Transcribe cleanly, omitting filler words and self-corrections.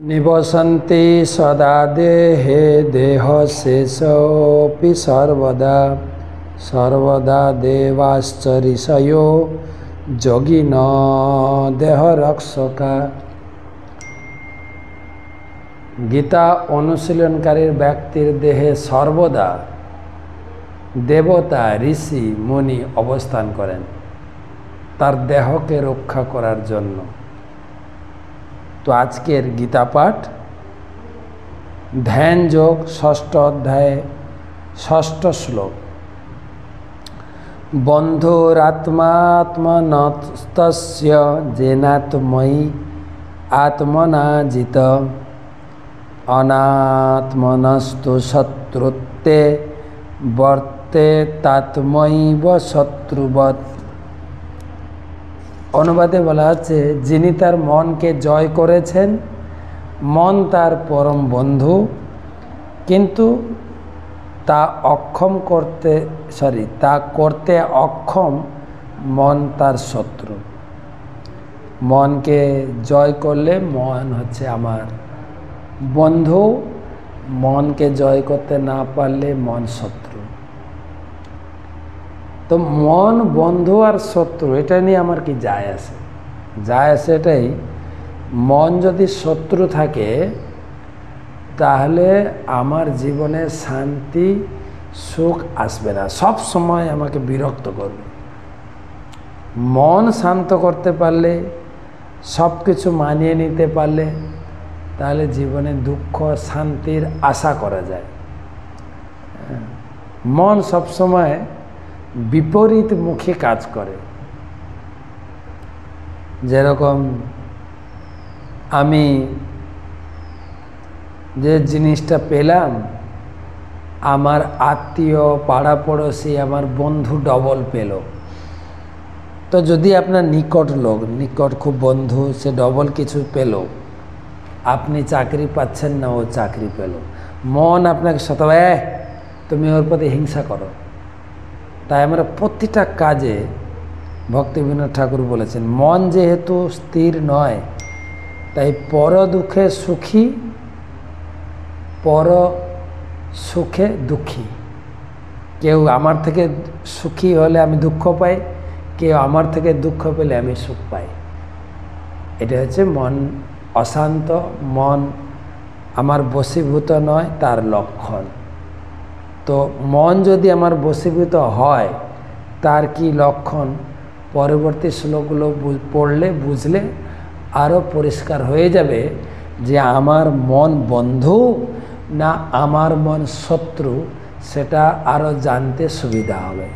निवसन्ति सदा देहे देहशेषोऽपि सर्वदा सर्वदा देवाश्च ऋषयो যোগিন দেহ রক্ষকা। গীতা অনুশীলনকারীর ব্যক্তির দেহে সর্বদা দেবতা ঋষি মুনি অবস্থান করেন তার দেহকে রক্ষা করার জন্য। তো আজকের গীতা পাঠ ধ্যান যোগ ৬ষ্ঠ অধ্যায়ে ৬ষ্ঠ শ্লোক। বন্ধুরাত্মাত্মনস্তস্য যেনাত্ময়ি আত্মনা জিত অনাত্মনস্তু শত্রুত্বে বর্তে তাত্মৈব শত্রুবৎ। অনুবাদে বলা হচ্ছে, যিনি তার মনকে জয় করেছেন, মন তার পরম বন্ধু, কিন্তু তা করতে অক্ষম মন তার শত্রু। মনকে জয় করলে মন হচ্ছে আমার বন্ধু, মনকে জয় করতে না পারলে মন শত্রু। তো মন বন্ধু আর শত্রু এটা নিয়ে আমার কি যায় আসে? যায় আসে এটাই, মন যদি শত্রু থাকে তাহলে আমার জীবনে শান্তি সুখ আসবে না, সব সময় আমাকে বিরক্ত করবে। মন শান্ত করতে পারলে, সব কিছু মানিয়ে নিতে পারলে, তাহলে জীবনে দুঃখ শান্তির আশা করা যায়। মন সবসময় বিপরীতমুখী কাজ করে। যেরকম আমি যে জিনিসটা পেলাম, আমার আত্মীয় পাড়া পড়োশি আমার বন্ধু ডবল পেল। তো যদি আপনার নিকট লোক, নিকট খুব বন্ধু, সে ডবল কিছু পেল, আপনি চাকরি পাচ্ছেন না, ও চাকরি পেল, মন আপনাকে তুমি ওর প্রতি হিংসা করো। তাই আমরা প্রতিটা কাজে ভক্তিবিনোদ ঠাকুর বলেছেন, মন যেহেতু স্থির নয়, তাই পর দুঃখে সুখী, পর সুখে দুঃখী। কেউ আমার থেকে সুখী হলে আমি দুঃখ পাই, কেউ আমার থেকে দুঃখ পেলে আমি সুখ পাই। এটা হচ্ছে মন অশান্ত, মন আমার বশীভূত নয়, তার লক্ষণ। তো মন যদি আমার বশীভূত হয়, তার কি লক্ষণ পরবর্তী শ্লোকগুলো পড়লে বুঝলে আরও পরিষ্কার হয়ে যাবে যে আমার মন বন্ধু না আমার মন শত্রু, সেটা আরও জানতে সুবিধা হবে।